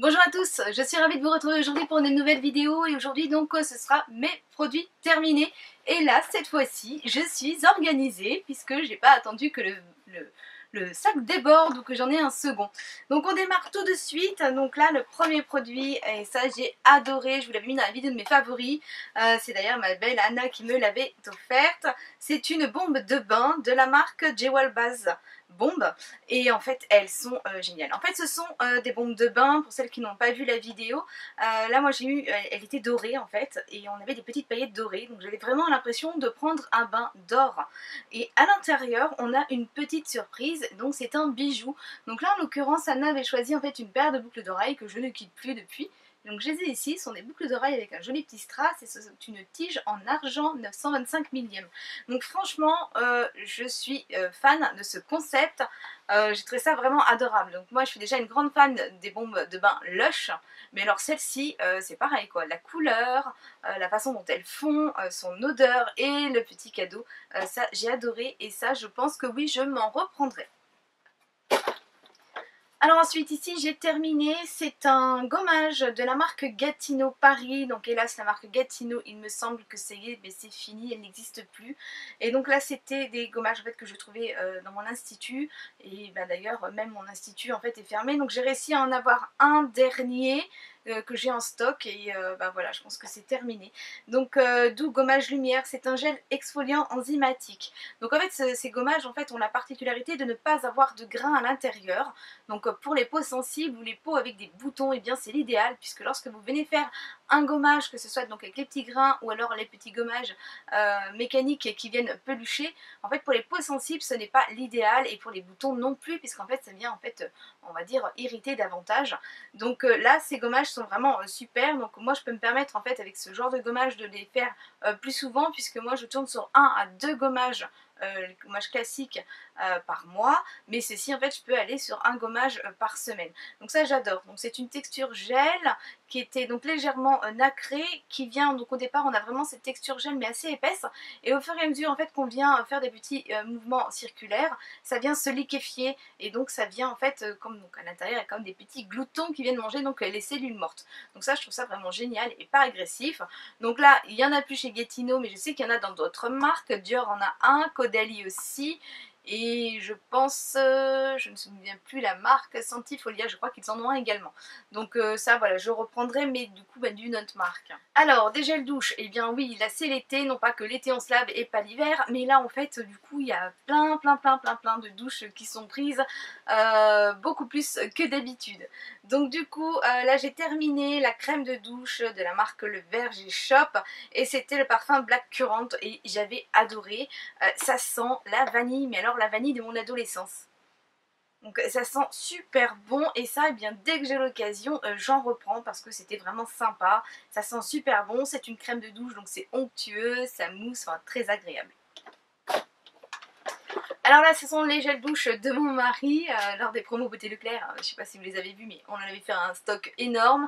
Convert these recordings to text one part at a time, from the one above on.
Bonjour à tous, je suis ravie de vous retrouver aujourd'hui pour une nouvelle vidéo et aujourd'hui donc ce sera mes produits terminés. Et là cette fois-ci je suis organisée puisque j'ai pas attendu que le sac déborde ou que j'en ai un second. Donc on démarre tout de suite. Donc là le premier produit, et ça j'ai adoré, je vous l'avais mis dans la vidéo de mes favoris, c'est d'ailleurs ma belle Anna qui me l'avait offerte. C'est une bombe de bain de la marque Jewel Base bombes et en fait elles sont géniales. En fait ce sont des bombes de bain pour celles qui n'ont pas vu la vidéo. Là moi j'ai eu, elle était dorée en fait et on avait des petites paillettes dorées, donc j'avais vraiment l'impression de prendre un bain d'or. Et à l'intérieur on a une petite surprise, donc c'est un bijou. Donc là en l'occurrence Anna avait choisi en fait une paire de boucles d'oreilles que je ne quitte plus depuis. Donc je les ai ici, ce sont des boucles d'oreilles avec un joli petit strass et c'est une tige en argent 925 millième. Donc franchement je suis fan de ce concept, j'ai trouvé ça vraiment adorable. Donc moi je suis déjà une grande fan des bombes de bain Lush, mais alors celle-ci c'est pareil quoi, la couleur, la façon dont elles font, son odeur et le petit cadeau, ça j'ai adoré et ça je pense que oui je m'en reprendrai. Alors ensuite ici j'ai terminé, c'est un gommage de la marque Gatineau Paris. Donc hélas la marque Gatineau il me semble que ça y est, mais c'est fini, elle n'existe plus. Et donc là c'était des gommages en fait que je trouvais dans mon institut. Et bah, d'ailleurs même mon institut en fait est fermé. Donc j'ai réussi à en avoir un dernier que j'ai en stock et bah voilà je pense que c'est terminé. Donc d'où gommage lumière, c'est un gel exfoliant enzymatique. Donc en fait ces gommages en fait ont la particularité de ne pas avoir de grains à l'intérieur. Donc pour les peaux sensibles ou les peaux avec des boutons, et eh bien c'est l'idéal puisque lorsque vous venez faire un gommage, que ce soit donc avec les petits grains ou alors les petits gommages mécaniques qui viennent pelucher, en fait pour les peaux sensibles ce n'est pas l'idéal et pour les boutons non plus puisqu'en fait ça vient en fait on va dire irriter davantage. Donc là ces gommages sont vraiment super, donc moi je peux me permettre en fait avec ce genre de gommage de les faire plus souvent puisque moi je tourne sur 1 à 2 gommages les gommages classiques par mois, mais ceci en fait je peux aller sur un gommage par semaine. Donc ça j'adore. Donc c'est une texture gel qui était donc légèrement nacrée, qui vient donc au départ on a vraiment cette texture gel mais assez épaisse et au fur et à mesure en fait qu'on vient faire des petits mouvements circulaires, ça vient se liquéfier et donc ça vient en fait comme donc à l'intérieur il y a comme des petits gloutons qui viennent manger donc les cellules mortes. Donc ça je trouve ça vraiment génial et pas agressif. Donc là il y en a plus chez Gatineau mais je sais qu'il y en a dans d'autres marques. Dior en a un, Caudalie aussi. Et je pense, je ne me souviens plus la marque, Santifolia, je crois qu'ils en ont un également. Donc ça voilà, je reprendrai mais du coup bah, d'une autre marque. Alors des gels douche, et eh bien oui là c'est l'été, non pas que l'été on se lave et pas l'hiver, mais là en fait du coup il y a plein de douches qui sont prises, beaucoup plus que d'habitude. Donc du coup là j'ai terminé la crème de douche de la marque Le Verger Shop et c'était le parfum Black Currant et j'avais adoré. Ça sent la vanille, mais alors la vanille de mon adolescence. Donc ça sent super bon et ça eh bien dès que j'ai l'occasion j'en reprends parce que c'était vraiment sympa. Ça sent super bon, c'est une crème de douche donc c'est onctueux, ça mousse, enfin très agréable. Alors là ce sont les gels douche de mon mari lors des promos Beauté Leclerc, je sais pas si vous les avez vus mais on en avait fait un stock énorme.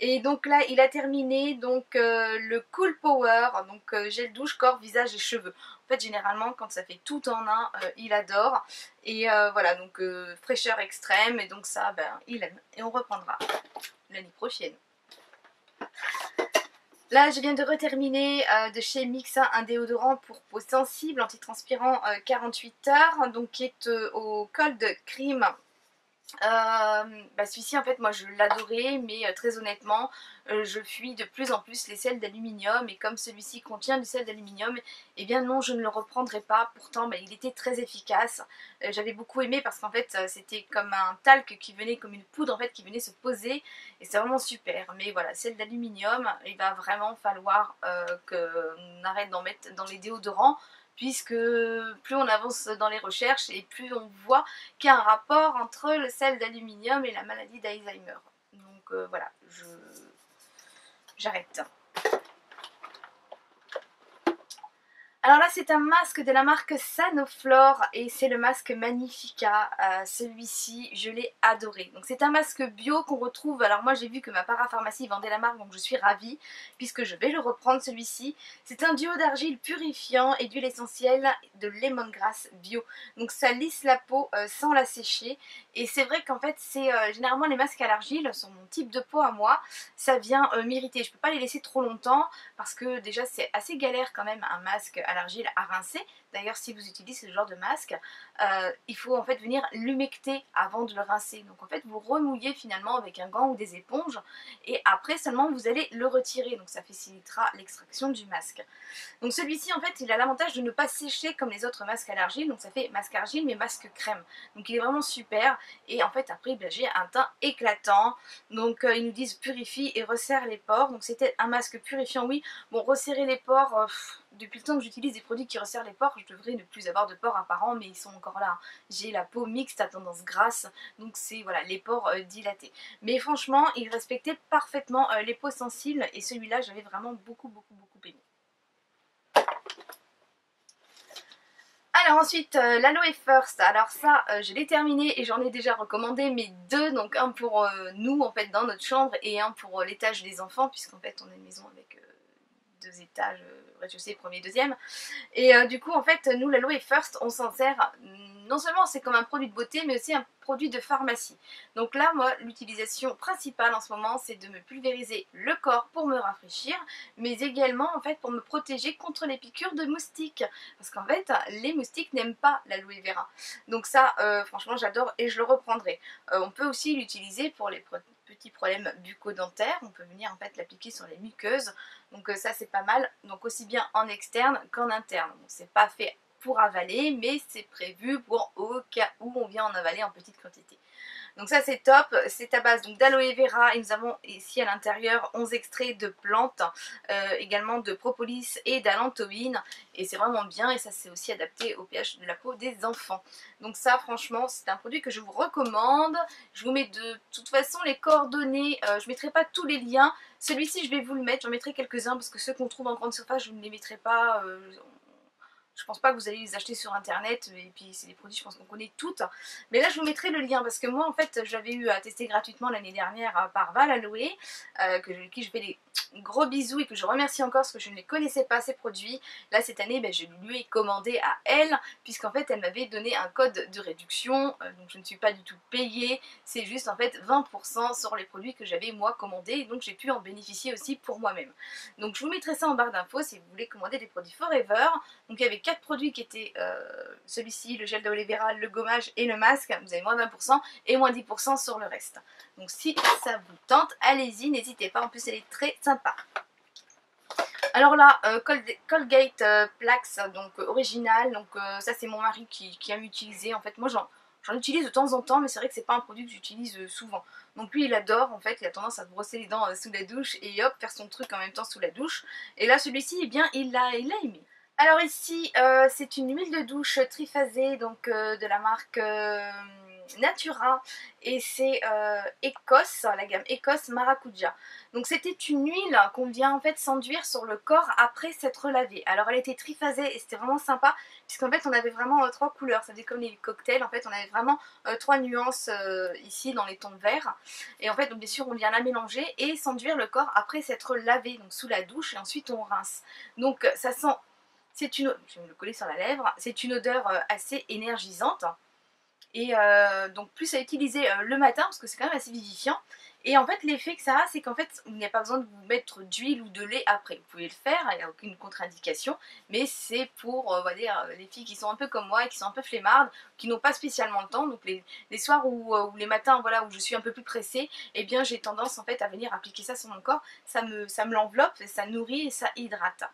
Et donc là il a terminé donc le Cool Power, donc gel douche, corps, visage et cheveux. En fait généralement quand ça fait tout en un il adore. Et voilà donc fraîcheur extrême et donc ça ben, il aime. Et on reprendra l'année prochaine. Là je viens de reterminer de chez Mixa un déodorant pour peau sensible antitranspirant 48 heures, donc qui est au Cold Cream. Bah celui-ci en fait moi je l'adorais mais très honnêtement je fuis de plus en plus les sels d'aluminium et comme celui-ci contient du sel d'aluminium et eh bien non je ne le reprendrai pas. Pourtant bah, il était très efficace, j'avais beaucoup aimé parce qu'en fait c'était comme un talc qui venait comme une poudre en fait qui venait se poser et c'est vraiment super. Mais voilà, sel d'aluminium il va vraiment falloir qu'on arrête d'en mettre dans les déodorants puisque plus on avance dans les recherches et plus on voit qu'il y a un rapport entre le sel d'aluminium et la maladie d'Alzheimer. Donc voilà, j'arrête. Alors là c'est un masque de la marque Sanoflore et c'est le masque Magnifica. Celui-ci je l'ai adoré. Donc c'est un masque bio qu'on retrouve, alors moi j'ai vu que ma parapharmacie vendait la marque donc je suis ravie puisque je vais le reprendre celui-ci. C'est un duo d'argile purifiant et d'huile essentielle de lemongrass bio. Donc ça lisse la peau sans la sécher et c'est vrai qu'en fait c'est généralement les masques à l'argile sont mon type de peau à moi. Ça vient m'irriter, je peux pas les laisser trop longtemps parce que déjà c'est assez galère quand même un masque à l'argile à rincer. D'ailleurs si vous utilisez ce genre de masque, il faut en fait venir l'humecter avant de le rincer. Donc en fait vous remouillez finalement avec un gant ou des éponges et après seulement vous allez le retirer. Donc ça facilitera l'extraction du masque. Donc celui-ci en fait il a l'avantage de ne pas sécher comme les autres masques à l'argile. Donc ça fait masque argile mais masque crème. Donc il est vraiment super et en fait après j'ai un teint éclatant. Donc ils nous disent purifie et resserre les pores. Donc c'était un masque purifiant oui. Bon resserrer les pores, depuis le temps que j'utilise des produits qui resserrent les pores, je devrais ne plus avoir de pores apparents mais ils sont encore là. J'ai la peau mixte à tendance grasse donc c'est voilà les pores dilatés. Mais franchement il respectait parfaitement les peaux sensibles et celui-là j'avais vraiment beaucoup aimé. Alors ensuite l'Aloe First, alors ça je l'ai terminé et j'en ai déjà recommandé mais deux, donc un pour nous en fait dans notre chambre et un pour l'étage des enfants puisqu'en fait on a une maison avec deux étages, rez-de-chaussée, premier, deuxième. Et du coup, en fait, nous, l'Aloe First, on s'en sert, non seulement c'est comme un produit de beauté, mais aussi un produit de pharmacie. Donc là, moi, l'utilisation principale en ce moment, c'est de me pulvériser le corps pour me rafraîchir, mais également, en fait, pour me protéger contre les piqûres de moustiques. Parce qu'en fait, les moustiques n'aiment pas l'aloe vera. Donc ça, franchement, j'adore et je le reprendrai. On peut aussi l'utiliser pour les petits problèmes bucco-dentaires. On peut venir, en fait, l'appliquer sur les muqueuses. Donc ça c'est pas mal, donc aussi bien en externe qu'en interne. Bon, c'est pas fait pour avaler, mais c'est prévu pour au cas où on vient en avaler en petite quantité. Donc ça c'est top, c'est à base d'aloe vera et nous avons ici à l'intérieur 11 extraits de plantes, également de propolis et d'allantoïne et c'est vraiment bien et ça c'est aussi adapté au pH de la peau des enfants. Donc ça franchement c'est un produit que je vous recommande, je vous mets de toute façon les coordonnées, je ne mettrai pas tous les liens, celui-ci je vais vous le mettre, j'en mettrai quelques-uns parce que ceux qu'on trouve en grande surface je ne les mettrai pas, je pense pas que vous allez les acheter sur internet et puis c'est des produits je pense qu'on connaît toutes. Mais là je vous mettrai le lien parce que moi en fait j'avais eu à tester gratuitement l'année dernière par Val Aloe, qui je fais des gros bisous et que je remercie encore parce que je ne les connaissais pas ces produits. Là cette année je lui ai commandé à elle puisqu'en fait elle m'avait donné un code de réduction, donc je ne suis pas du tout payée, c'est juste en fait 20% sur les produits que j'avais moi commandés et donc j'ai pu en bénéficier aussi pour moi-même. Donc je vous mettrai ça en barre d'infos si vous voulez commander des produits Forever. Donc il y avait 4 produits qui étaient celui-ci, le gel d'aloe vera, le gommage et le masque. Vous avez moins 20% et moins 10% sur le reste. Donc si ça vous tente, allez-y, n'hésitez pas. En plus, elle est très sympa. Alors là, Colgate Plax, donc original. Donc ça, c'est mon mari qui aime utiliser. En fait, moi, j'en utilise de temps en temps, mais c'est vrai que c'est pas un produit que j'utilise souvent. Donc lui, il adore. En fait, il a tendance à se brosser les dents sous la douche et hop, faire son truc en même temps sous la douche. Et là, celui-ci, eh bien, il l'a aimé. Alors ici, c'est une huile de douche triphasée donc de la marque Natura et c'est Écosse, la gamme Écosse Maracuja. Donc c'était une huile qu'on vient en fait s'enduire sur le corps après s'être lavé. Alors elle était triphasée et c'était vraiment sympa puisqu'en fait on avait vraiment 3 couleurs, ça faisait comme les cocktails, en fait on avait vraiment 3 nuances ici dans les tons verts. Et en fait donc, bien sûr on vient la mélanger et s'enduire le corps après s'être lavé, donc sous la douche et ensuite on rince. Donc ça sent... je vais me le coller sur la lèvre, c'est une odeur assez énergisante et donc plus à utiliser le matin parce que c'est quand même assez vivifiant. Et en fait l'effet que ça a c'est qu'en fait il n'y a pas besoin de vous mettre d'huile ou de lait après, vous pouvez le faire, il n'y a aucune contre-indication, mais c'est pour on va dire les filles qui sont un peu comme moi et qui sont un peu flemmardes, qui n'ont pas spécialement le temps, donc les soirs ou les matins voilà, où je suis un peu plus pressée, et eh bien j'ai tendance en fait à venir appliquer ça sur mon corps, ça me l'enveloppe, ça nourrit et ça hydrate.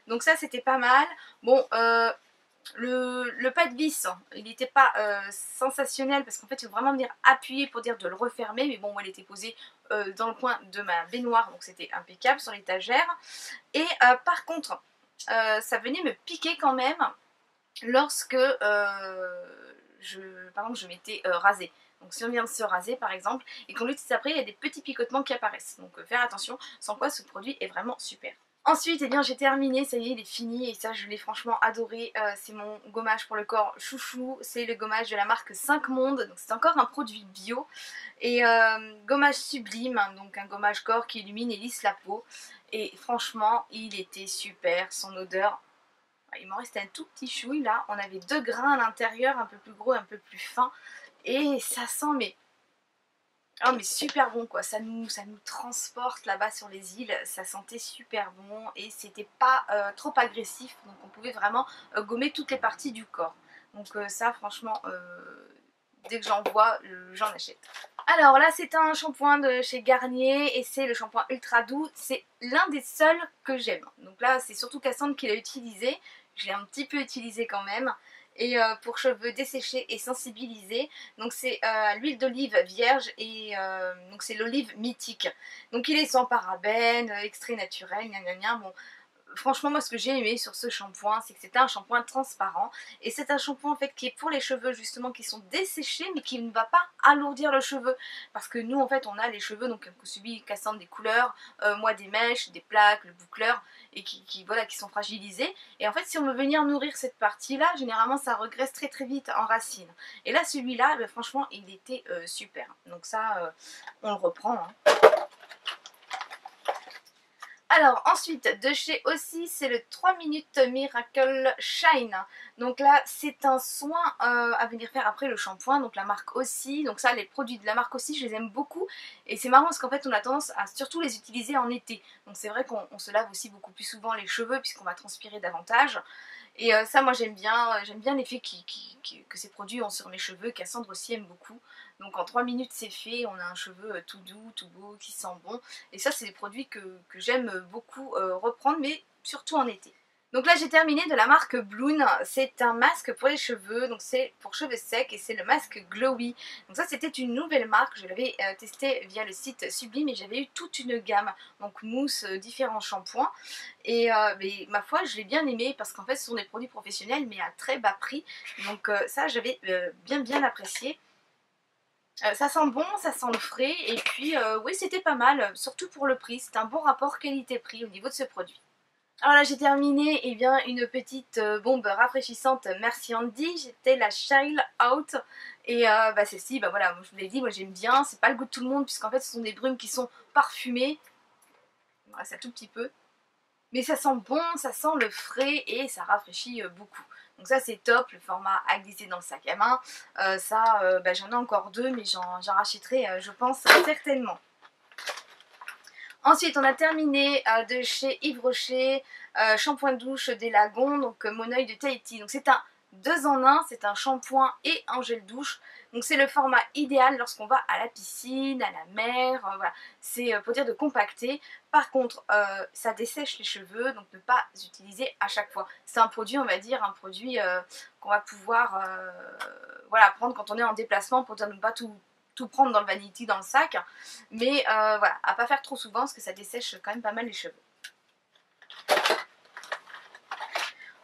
Donc ça c'était pas mal. Bon le pas de vis, il n'était pas sensationnel parce qu'en fait il faut vraiment venir appuyer pour dire de le refermer, mais bon moi il était posé dans le coin de ma baignoire donc c'était impeccable sur l'étagère. Et par contre ça venait me piquer quand même lorsque par exemple je m'étais rasée. Donc si on vient de se raser par exemple et qu'on l'utilise après il y a des petits picotements qui apparaissent, donc faire attention, sans quoi ce produit est vraiment super. Ensuite, eh bien, j'ai terminé, ça y est, il est fini et ça, je l'ai franchement adoré. C'est mon gommage pour le corps chouchou, c'est le gommage de la marque 5 Monde, donc c'est encore un produit bio. Et gommage sublime, hein, donc un gommage corps qui illumine et lisse la peau. Et franchement, il était super, son odeur. Il m'en restait un tout petit chouille là, on avait 2 grains à l'intérieur, un peu plus gros, un peu plus fin. Et ça sent mais... Oh mais super bon quoi, ça nous transporte là-bas sur les îles, ça sentait super bon et c'était pas trop agressif, donc on pouvait vraiment gommer toutes les parties du corps. Donc ça franchement, dès que j'en vois, j'en achète. Alors là c'est un shampoing de chez Garnier et c'est le shampoing ultra doux, c'est l'un des seuls que j'aime. Donc là c'est surtout Cassandre qui l'a utilisé, je l'ai un petit peu utilisé quand même. Et pour cheveux desséchés et sensibilisés, donc c'est l'huile d'olive vierge et donc c'est l'olive mythique. Donc il est sans parabènes, extrait naturel, gna gna gna. Bon, franchement moi ce que j'ai aimé sur ce shampoing c'est que c'était un shampoing transparent et c'est un shampoing en fait qui est pour les cheveux justement qui sont desséchés mais qui ne va pas alourdir le cheveu parce que nous en fait on a les cheveux donc que subit Cassandre des couleurs, moi des mèches, des plaques, le boucleur et voilà, qui sont fragilisés et en fait si on veut venir nourrir cette partie là généralement ça regresse très très vite en racine et là celui-là ben, franchement il était super donc ça on le reprend hein. Alors ensuite de chez aussi c'est le 3 minutes Miracle Shine. Donc là c'est un soin à venir faire après le shampoing, donc la marque aussi. Donc ça les produits de la marque aussi je les aime beaucoup. Et c'est marrant parce qu'en fait on a tendance à surtout les utiliser en été. Donc c'est vrai qu'on se lave aussi beaucoup plus souvent les cheveux puisqu'on va transpirer davantage. Et ça moi j'aime bien l'effet que ces produits ont sur mes cheveux, Cassandre aussi aime beaucoup. Donc en 3 minutes c'est fait, on a un cheveu tout doux, tout beau, qui sent bon. Et ça c'est des produits que j'aime beaucoup reprendre, mais surtout en été. Donc là j'ai terminé de la marque Bloon, c'est un masque pour les cheveux, donc c'est pour cheveux secs et c'est le masque Glowy. Donc ça c'était une nouvelle marque, je l'avais testé via le site Sublime et j'avais eu toute une gamme, donc mousse, différents shampoings. Et mais, ma foi je l'ai bien aimé parce qu'en fait ce sont des produits professionnels mais à très bas prix, donc ça j'avais bien apprécié. Ça sent bon, ça sent le frais et puis oui c'était pas mal, surtout pour le prix, c'est un bon rapport qualité-prix au niveau de ce produit. Alors là j'ai terminé eh bien, une petite bombe rafraîchissante Merci Andy, j'étais la Child Out et bah celle-ci, bah voilà, je vous l'ai dit, moi j'aime bien, c'est pas le goût de tout le monde puisqu'en fait ce sont des brumes qui sont parfumées, voilà, c'est un tout petit peu, mais ça sent bon, ça sent le frais et ça rafraîchit beaucoup. Donc ça c'est top, le format à glisser dans le sac à main, bah, j'en ai encore deux mais j'en rachèterai je pense certainement. Ensuite, on a terminé de chez Yves Rocher, shampoing de douche des Lagons, donc mon œil de Tahiti. Donc c'est un 2 en 1, c'est un shampoing et un gel douche. Donc c'est le format idéal lorsqu'on va à la piscine, à la mer, voilà. C'est pour dire de compacter. Par contre, ça dessèche les cheveux, donc ne pas utiliser à chaque fois. C'est un produit, on va dire, un produit qu'on va pouvoir voilà, prendre quand on est en déplacement pour dire de ne pas tout prendre dans le vanity dans le sac, mais voilà, à pas faire trop souvent parce que ça dessèche quand même pas mal les cheveux.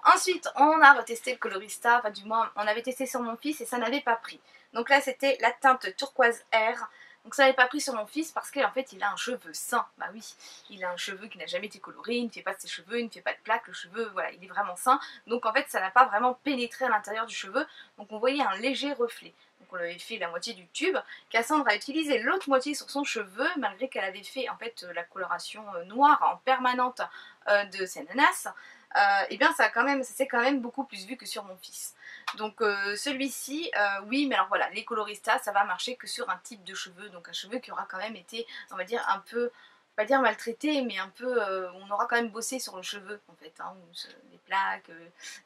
Ensuite on a retesté le colorista, enfin du moins on avait testé sur mon fils et ça n'avait pas pris. Donc là c'était la teinte turquoise air. Donc ça n'avait pas pris sur mon fils parce qu'en fait il a un cheveu sain. Bah oui, il a un cheveu qui n'a jamais été coloré, il ne fait pas de ses cheveux, il ne fait pas de plaques, le cheveu voilà il est vraiment sain. Donc en fait ça n'a pas vraiment pénétré à l'intérieur du cheveu, donc on voyait un léger reflet. Donc on avait fait la moitié du tube. Cassandre a utilisé l'autre moitié sur son cheveu malgré qu'elle avait fait en fait la coloration noire en permanente de Senanas. Et bien ça s'est quand même beaucoup plus vu que sur mon fils. Donc celui-ci, oui, mais alors voilà, les coloristas, ça va marcher que sur un type de cheveux, donc un cheveu qui aura quand même été, on va dire, un peu, pas dire maltraité, mais un peu, on aura quand même bossé sur le cheveu, en fait, hein, des plaques,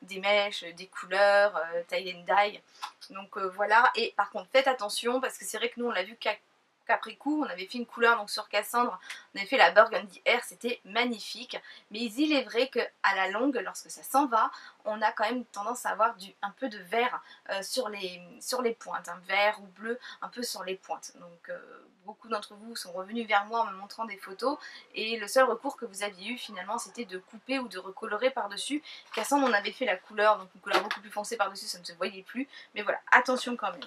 des mèches, des couleurs, tie and dye. Donc voilà, et par contre, faites attention, parce que c'est vrai que nous, on l'a vu qu'après coup, on avait fait une couleur donc sur Cassandre, on avait fait la Burgundy Air, c'était magnifique, mais il est vrai qu'à la longue, lorsque ça s'en va, on a quand même tendance à avoir un peu de vert sur les pointes, un vert ou bleu un peu sur les pointes. Donc beaucoup d'entre vous sont revenus vers moi en me montrant des photos et le seul recours que vous aviez eu finalement c'était de couper ou de recolorer par-dessus. Cassandre on avait fait la couleur, donc une couleur beaucoup plus foncée par-dessus, ça ne se voyait plus, mais voilà, attention quand même.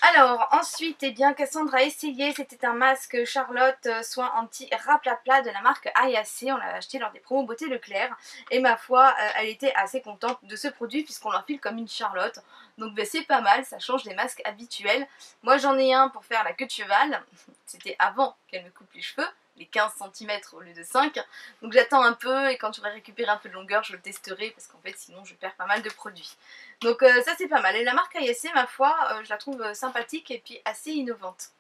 Alors ensuite, eh bien, Cassandre a essayé, c'était un masque Charlotte soin anti-raplapla de la marque Ayacé. On l'a acheté lors des promos Beauté Leclerc et ma foi, elle était assez contente de ce produit puisqu'on l'enfile comme une Charlotte. Donc ben, c'est pas mal, ça change des masques habituels. Moi j'en ai un pour faire la queue de cheval, c'était avant qu'elle me coupe les cheveux, les 15 cm au lieu de 5. Donc j'attends un peu et quand j'aurai récupéré un peu de longueur, je le testerai parce qu'en fait sinon je perds pas mal de produits. Donc ça c'est pas mal. Et la marque Ayacé, ma foi, je la trouve sympathique et puis assez innovante.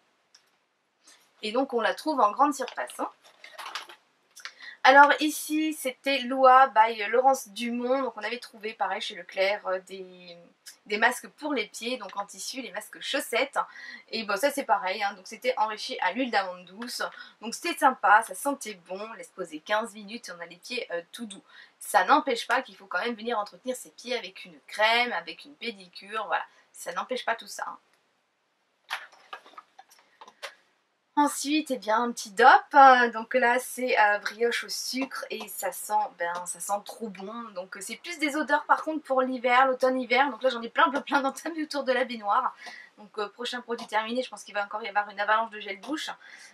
Et donc on la trouve en grande surface. Hein. Alors ici c'était Loa by Laurence Dumont, donc on avait trouvé pareil chez Leclerc des masques pour les pieds, donc en tissu, les masques chaussettes, et bon ça c'est pareil, hein, donc c'était enrichi à l'huile d'amande douce, donc c'était sympa, ça sentait bon, on laisse poser 15 minutes et on a les pieds tout doux. Ça n'empêche pas qu'il faut quand même venir entretenir ses pieds avec une crème, avec une pédicure, voilà, ça n'empêche pas tout ça. Hein. Ensuite, eh bien, un petit dop, donc là c'est brioche au sucre et ça sent trop bon, donc c'est plus des odeurs par contre pour l'hiver, l'automne-hiver, donc là j'en ai plein d'entamés autour de la baignoire, donc prochain produit terminé, je pense qu'il va encore y avoir une avalanche de gel bouche,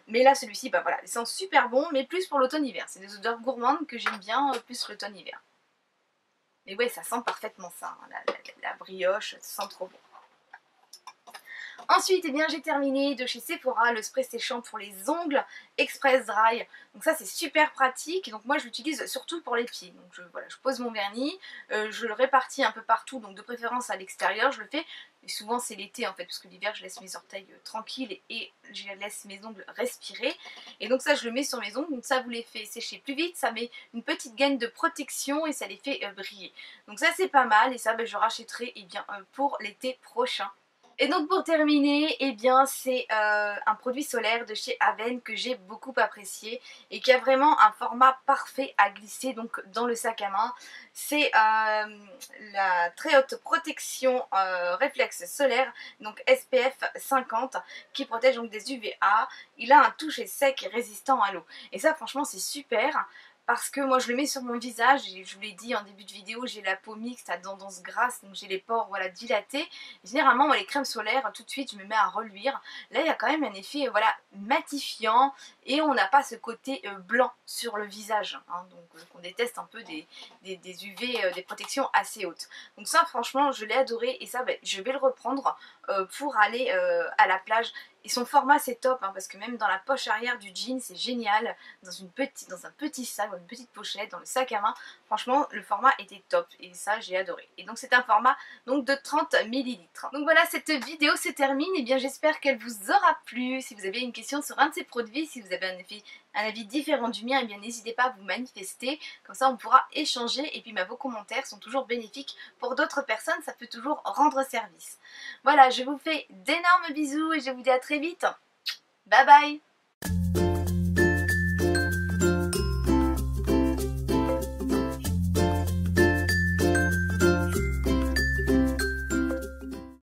mais là celui-ci, bah voilà, il sent super bon, mais plus pour l'automne-hiver, c'est des odeurs gourmandes que j'aime bien, plus l'automne-hiver. Et ouais, ça sent parfaitement ça, hein, la brioche, ça sent trop bon. Ensuite, eh bien, j'ai terminé de chez Sephora le spray séchant pour les ongles Express Dry. Donc ça c'est super pratique. Donc moi je l'utilise surtout pour les pieds. Donc voilà, je pose mon vernis, je le répartis un peu partout, donc de préférence à l'extérieur. Je le fais, et souvent c'est l'été en fait, parce que l'hiver je laisse mes orteils tranquilles et je laisse mes ongles respirer. Et donc ça je le mets sur mes ongles, donc ça vous les fait sécher plus vite, ça met une petite gaine de protection et ça les fait briller. Donc ça c'est pas mal et ça je rachèterai bien, pour l'été prochain. Et donc pour terminer, eh bien c'est un produit solaire de chez Aven que j'ai beaucoup apprécié et qui a vraiment un format parfait à glisser donc dans le sac à main. C'est la très haute protection réflexe solaire, donc SPF 50, qui protège donc des UVA. Il a un toucher sec et résistant à l'eau. Et ça franchement c'est super. Parce que moi je le mets sur mon visage et je vous l'ai dit en début de vidéo, j'ai la peau mixte à tendance grasse, donc j'ai les pores voilà, dilatés. Et généralement moi les crèmes solaires tout de suite je me mets à reluire. Là il y a quand même un effet voilà, matifiant et on n'a pas ce côté blanc sur le visage. Hein, donc on déteste un peu des UV, des protections assez hautes. Donc ça franchement je l'ai adoré et ça je vais le reprendre pour aller à la plage. Et son format c'est top hein, parce que même dans la poche arrière du jean c'est génial, dans un petit sac, dans une petite pochette, dans le sac à main, franchement le format était top et ça j'ai adoré. Et donc c'est un format donc de 30 ml. Donc voilà, cette vidéo se termine, et bien j'espère qu'elle vous aura plu. Si vous avez une question sur un de ces produits, si vous avez un avis différent du mien, et bien n'hésitez pas à vous manifester, comme ça on pourra échanger et puis vos commentaires sont toujours bénéfiques pour d'autres personnes, ça peut toujours rendre service. Voilà, je vous fais d'énormes bisous et je vous dis à très vite. Bye bye.